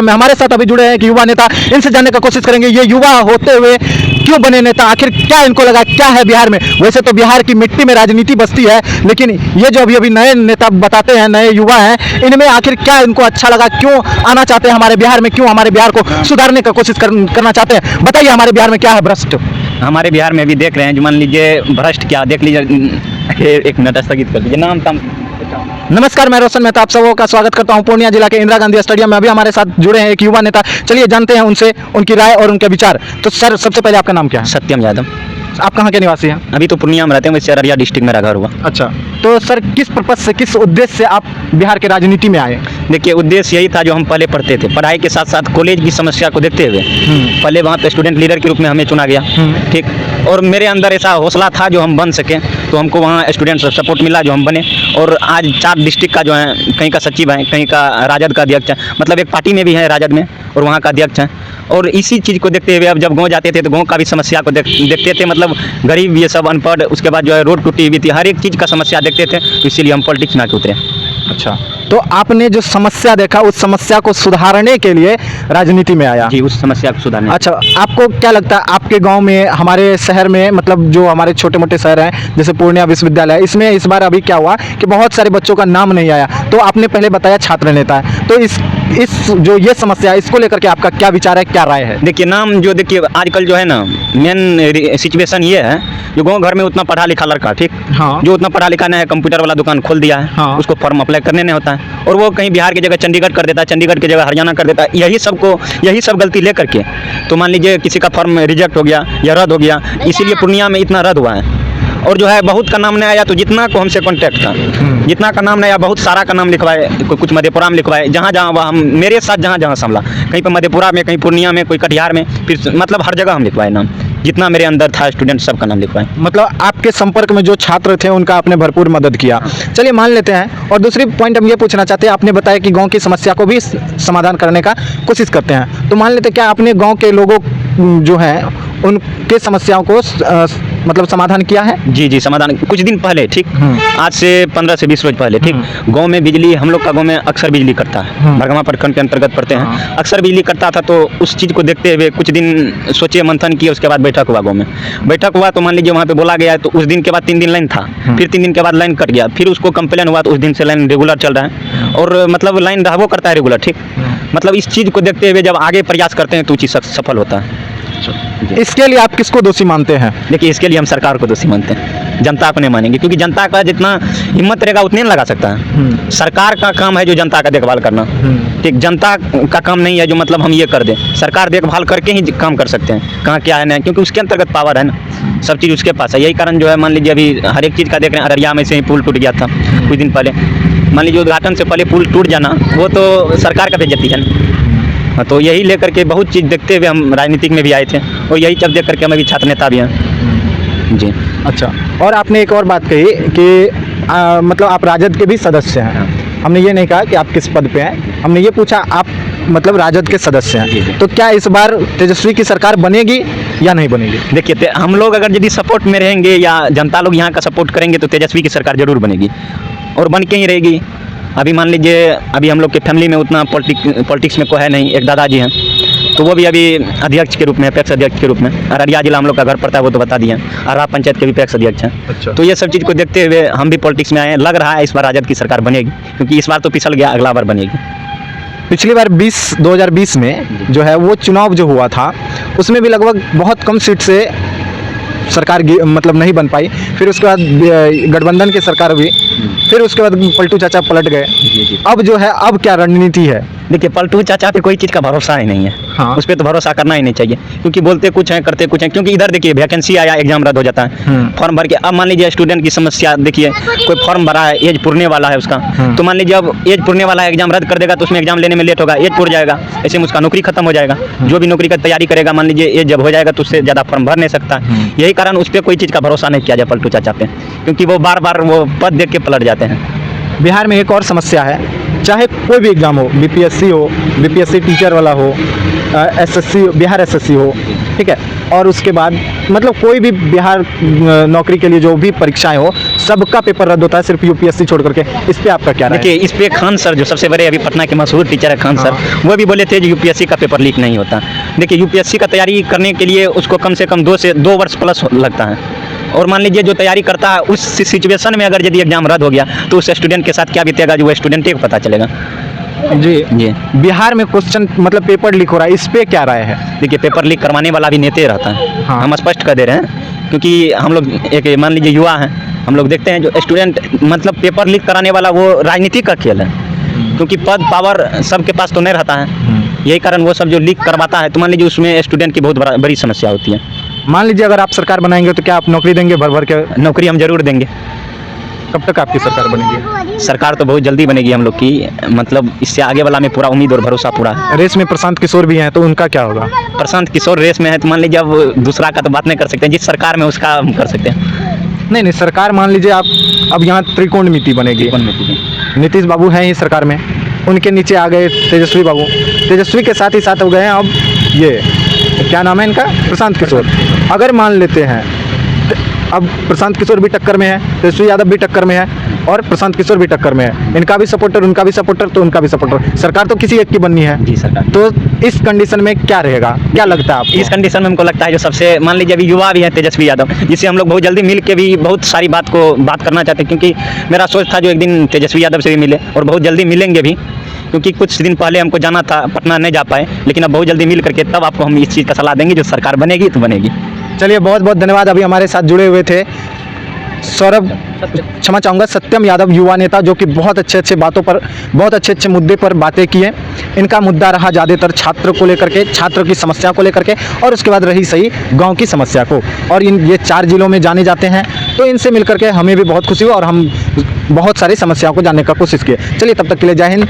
में हमारे साथ अभी जुड़े हैं एक युवा नेता, इनसे जानने का कोशिश करेंगे ये युवा होते हुए क्यों बने नेता, आखिर क्या इनको लगा, क्या है बिहार में। वैसे तो बिहार की मिट्टी में राजनीति बसती है, लेकिन ये जो अभी नए नेता बताते हैं, नए युवा हैं, इनमें आखिर क्या इनको अच्छा लगा, क्यों आना चाहते हैं हमारे बिहार में, क्यों हमारे बिहार को सुधारने का कोशिश करना चाहते हैं। बताइए हमारे बिहार में क्या है भ्रष्ट। हमारे बिहार में भी देख रहे हैं, जो मान लीजिए भ्रष्ट क्या देख लीजिए। एक मिनट स्थगित कर दीजिए। नाम तम नमस्कार, मैं रोशन मेहता आप सबों का स्वागत करता हूं पूर्णिया जिला के इंदिरा गांधी स्टेडियम में। अभी हमारे साथ जुड़े हैं एक युवा नेता, चलिए जानते हैं उनसे उनकी राय और उनके विचार। तो सर, सबसे पहले आपका नाम क्या है? सत्यम यादव। आप कहाँ के निवासी हैं? अभी तो पूर्णिया में रहते हैं, वैसे अररिया डिस्ट्रिक्ट में मेरा घर हुआ। अच्छा, तो सर किस पर्पज से, किस उद्देश्य से आप बिहार के राजनीति में आए? देखिए, उद्देश्य यही था जो हम पहले पढ़ते थे, पढ़ाई के साथ साथ कॉलेज की समस्या को देखते हुए पहले वहाँ पे स्टूडेंट लीडर के रूप में हमें चुना गया, ठीक। और मेरे अंदर ऐसा हौसला था जो हम बन सकें, तो हमको वहाँ स्टूडेंट सपोर्ट मिला जो हम बने। और आज 4 डिस्ट्रिक्ट का जो है, कहीं का सचिव है, कहीं का राजद का अध्यक्ष है, मतलब एक पार्टी में भी है राजद में, और वहाँ का अध्यक्ष है। और इसी चीज़ को देखते हुए अब जब गाँव जाते थे तो गाँव का भी समस्या को देखते थे, मतलब गरीब, ये सब अनपढ़, उसके बाद जो है रोड टूटी हुई थी, हर एक चीज़ का समस्या देखते थे, तो इसीलिए हम पॉलिटिक्स में आके उतरे। अच्छा, तो आपने जो समस्या देखा उस समस्या को सुधारने के लिए राजनीति में आया? जी, उस समस्या को सुधारने। अच्छा, आपको क्या लगता है आपके गांव में, हमारे शहर में, मतलब जो हमारे छोटे मोटे शहर हैं जैसे पूर्णिया विश्वविद्यालय, इसमें इस बार अभी क्या हुआ कि बहुत सारे बच्चों का नाम नहीं आया। तो आपने पहले बताया छात्र नेता है, तो इस जो ये समस्या है इसको लेकर के आपका क्या विचार है, क्या राय है? देखिए, नाम जो देखिए आजकल जो है ना, मेन सिचुएशन ये है, जो गाँव घर में उतना पढ़ा लिखा लड़का, ठीक, हाँ, जो उतना पढ़ा लिखा नहीं है, कंप्यूटर वाला दुकान खोल दिया है, हाँ, उसको फॉर्म अप्लाई करने नहीं होता है, और वो कहीं बिहार की जगह चंडीगढ़ कर देता है, चंडीगढ़ की जगह हरियाणा कर देता है। यही सब गलती ले करके तो मान लीजिए किसी का फॉर्म रिजेक्ट हो गया या रद्द हो गया, इसीलिए पूर्णिया में इतना रद्द हुआ है। और जो है बहुत का नाम नहीं आया, तो जितना को हमसे कॉन्टैक्ट था, जितना का नाम नहीं आया, बहुत सारा का नाम लिखवाए, कुछ मधेपुरा में लिखवाए, जहाँ वह हम मेरे साथ जहाँ संभला, कहीं पर मधेपुरा में, कहीं पूर्णिया में, कोई कटिहार में, फिर मतलब हर जगह हम लिखवाए नाम, जितना मेरे अंदर था स्टूडेंट सबका नाम लिखवाए। मतलब आपके संपर्क में जो छात्र थे उनका आपने भरपूर मदद किया। चलिए मान लेते हैं। और दूसरी पॉइंट हम ये पूछना चाहते हैं, आपने बताया कि गांव की समस्या को भी समाधान करने का कोशिश करते हैं, तो मान लेते हैं क्या आपने गांव के लोगों जो हैं उनके समस्याओं को मतलब समाधान किया है? जी, समाधान कुछ दिन पहले, ठीक, आज से 15 से 20 रोज पहले, ठीक, गांव में बिजली, हम लोग का गांव में अक्सर बिजली करता है, भरगवा प्रखंड के अंतर्गत पड़ते हैं, अक्सर बिजली करता था। तो उस चीज़ को देखते हुए कुछ दिन सोचे, मंथन किए, उसके बाद बैठक हुआ, गाँव में बैठक हुआ, तो मान लीजिए वहाँ पे बोला गया, तो उस दिन के बाद 3 दिन लाइन था, फिर 3 दिन के बाद लाइन कट गया, फिर उसको कंप्लेन हुआ, तो उस दिन से लाइन रेगुलर चल रहा है, और मतलब लाइन रहबो करता है रेगुलर, ठीक। मतलब इस चीज़ को देखते हुए जब आगे प्रयास करते हैं तो चीज़ सफल होता है। इसके लिए आप किसको दोषी मानते हैं? देखिए, इसके लिए हम सरकार को दोषी मानते हैं, जनता को नहीं मानेंगे, क्योंकि जनता का जितना हिम्मत रहेगा उतने नहीं लगा सकता है। सरकार का काम है जो जनता का देखभाल करना, ठीक, जनता का काम नहीं है जो मतलब हम ये कर दें। सरकार देखभाल करके ही काम कर सकते हैं, कहाँ क्या है नहीं, क्योंकि उसके अंतर्गत पावर है ना, सब चीज़ उसके पास है। यही कारण जो है, मान लीजिए अभी हर एक चीज़ का देख रहे हैं, अररिया में से ही पुल टूट गया था कुछ दिन पहले, मान लीजिए उद्घाटन से पहले पुल टूट जाना, वो तो सरकार का बेइज्जती है ना। तो यही लेकर के बहुत चीज़ देखते हुए हम राजनीतिक में भी आए थे, और यही सब देख करके हम अभी छात्र नेता भी हैं। जी, अच्छा। और आपने एक और बात कही कि मतलब आप राजद के भी सदस्य हैं। हमने ये नहीं कहा कि आप किस पद पे हैं, हमने ये पूछा आप मतलब राजद के सदस्य हैं। तो क्या इस बार तेजस्वी की सरकार बनेगी या नहीं बनेगी? देखिए, हम लोग अगर यदि सपोर्ट में रहेंगे या जनता लोग यहाँ का सपोर्ट करेंगे तो तेजस्वी की सरकार जरूर बनेगी, और बन के ही रहेगी। अभी मान लीजिए, अभी हम लोग के फैमिली में उतना पॉलिटिक्स में कोई है नहीं, एक दादाजी हैं, तो वो भी अभी अध्यक्ष के रूप में, पैक्स अध्यक्ष के रूप में, अररिया जिला हम लोग का घर पड़ता है, वो तो बता दिए, अरहा पंचायत के भी पैक्स अध्यक्ष हैं। अच्छा। तो ये सब चीज़ को देखते हुए हम भी पॉलिटिक्स में आए हैं। लग रहा है इस बार राजद की सरकार बनेगी, क्योंकि इस बार तो पिछल गया, अगला बार बनेगी। पिछली बार 2020 में जो है वो चुनाव जो हुआ था, उसमें भी लगभग बहुत कम सीट से सरकार मतलब नहीं बन पाई, फिर उसके बाद गठबंधन की सरकार हुई, फिर उसके बाद पलटू चाचा पलट गए। अब जो है, अब क्या रणनीति है? देखिए, पलटू चाचा पे कोई चीज़ का भरोसा ही नहीं है। हाँ। उस पर तो भरोसा करना ही नहीं चाहिए, क्योंकि बोलते कुछ हैं, करते कुछ हैं। क्योंकि इधर देखिए, वैकेंसी आया, एग्जाम रद्द हो जाता है, फॉर्म भर के। अब मान लीजिए स्टूडेंट की समस्या देखिए, कोई फॉर्म भरा है, एज पुरने वाला है उसका, तो मान लीजिए अब एज पुरने वाला है, एग्जाम रद्द कर देगा तो उसमें एग्जाम लेने में लेट होगा, एज पुर जाएगा, ऐसे में उसका नौकरी खत्म हो जाएगा। जो भी नौकरी का तैयारी करेगा, मान लीजिए एज जब हो जाएगा तो उससे ज़्यादा फॉर्म भर नहीं सकता। यही कारण उस पर कोई चीज़ का भरोसा नहीं किया जाए पलटू चाचा पे, क्योंकि वो बार बार वो पद देख के पलट जाते हैं। बिहार में एक और समस्या है, चाहे कोई भी एग्ज़ाम हो, बीपीएससी हो, बीपीएससी टीचर वाला हो, एसएससी, बिहार एसएससी हो, ठीक है। और उसके बाद मतलब कोई भी बिहार नौकरी के लिए जो भी परीक्षाएं हो सबका पेपर रद्द होता है, सिर्फ यूपीएससी छोड़ करके। इस पे आपका क्या राय है? देखिए इस पे खान सर जो सबसे बड़े अभी पटना के मशहूर टीचर है खान सर, वो भी बोले थे कि यूपीएससी का पेपर लीक नहीं होता। देखिए यूपीएससी का तैयारी करने के लिए उसको कम से कम 2 वर्ष प्लस लगता है, और मान लीजिए जो तैयारी करता है उस सिचुएशन में अगर यदि एग्जाम रद्द हो गया तो उस स्टूडेंट के साथ क्या बीतेगा, जो वो स्टूडेंट को पता चलेगा। जी बिहार में क्वेश्चन मतलब पेपर लीक हो रहा है, इस पे क्या राय है? देखिए पेपर लीक करवाने वाला भी नेता रहता है, हाँ। हम स्पष्ट कर दे रहे हैं, क्योंकि हम लोग एक मान लीजिए युवा हैं, हम लोग देखते हैं जो स्टूडेंट मतलब पेपर लीक कराने वाला वो राजनीति का खेल है, क्योंकि पद पावर सबके पास तो नहीं रहता है, यही कारण वो सब जो लीक करवाता है तो मान लीजिए उसमें स्टूडेंट की बहुत बड़ी समस्या होती है। मान लीजिए अगर आप सरकार बनाएंगे तो क्या आप नौकरी देंगे भर भर के? नौकरी हम जरूर देंगे। कब तक आपकी सरकार बनेगी? सरकार तो बहुत जल्दी बनेगी हम लोग की, मतलब इससे आगे वाला में पूरा उम्मीद और भरोसा पूरा है। रेस में प्रशांत किशोर भी हैं, तो उनका क्या होगा? प्रशांत किशोर रेस में है तो मान लीजिए अब दूसरा का तो बात नहीं कर सकते, जिस सरकार में उसका हम कर सकते हैं। नहीं सरकार मान लीजिए आप अब यहाँ त्रिकोणमिति बनेगी, नीतीश बाबू हैं ही सरकार में, उनके नीचे आ गए तेजस्वी बाबू, तेजस्वी के साथ ही साथ हो गए हैं अब ये क्या नाम है इनका, प्रशांत किशोर। अगर मान लेते हैं अब प्रशांत किशोर भी टक्कर में है, तेजस्वी यादव भी टक्कर में है और प्रशांत किशोर भी टक्कर में है, इनका भी सपोर्टर उनका भी सपोर्टर तो उनका भी सपोर्टर, सरकार तो किसी एक की बननी है। जी सरकार। तो इस कंडीशन में क्या रहेगा, क्या लगता है आपको? इस कंडीशन में हमको लगता है जो सबसे मान लीजिए अभी युवा भी है तेजस्वी यादव, जिससे हम लोग बहुत जल्दी मिल के भी बहुत सारी बात करना चाहते हैं, क्योंकि मेरा सोच था जो एक दिन तेजस्वी यादव से भी मिले और बहुत जल्दी मिलेंगे भी, क्योंकि कुछ दिन पहले हमको जाना था पटना नहीं जा पाए, लेकिन अब बहुत जल्दी मिल करके तब आपको हम इस चीज़ का सलाह देंगे, जो सरकार बनेगी तो बनेगी। चलिए बहुत बहुत धन्यवाद। अभी हमारे साथ जुड़े हुए थे सौरभ, क्षमा चाहूँगा, सत्यम यादव, युवा नेता, जो कि बहुत अच्छे बातों पर, बहुत अच्छे मुद्दे पर बातें किए। इनका मुद्दा रहा ज़्यादातर छात्र को लेकर के, छात्र की समस्या को लेकर के, और उसके बाद रही सही गांव की समस्या को, और ये 4 जिलों में जाने जाते हैं, तो इनसे मिलकर के हमें भी बहुत खुशी हुई और हम बहुत सारी समस्याओं को जानने का कोशिश किए। चलिए तब तक के लिए जय हिंद।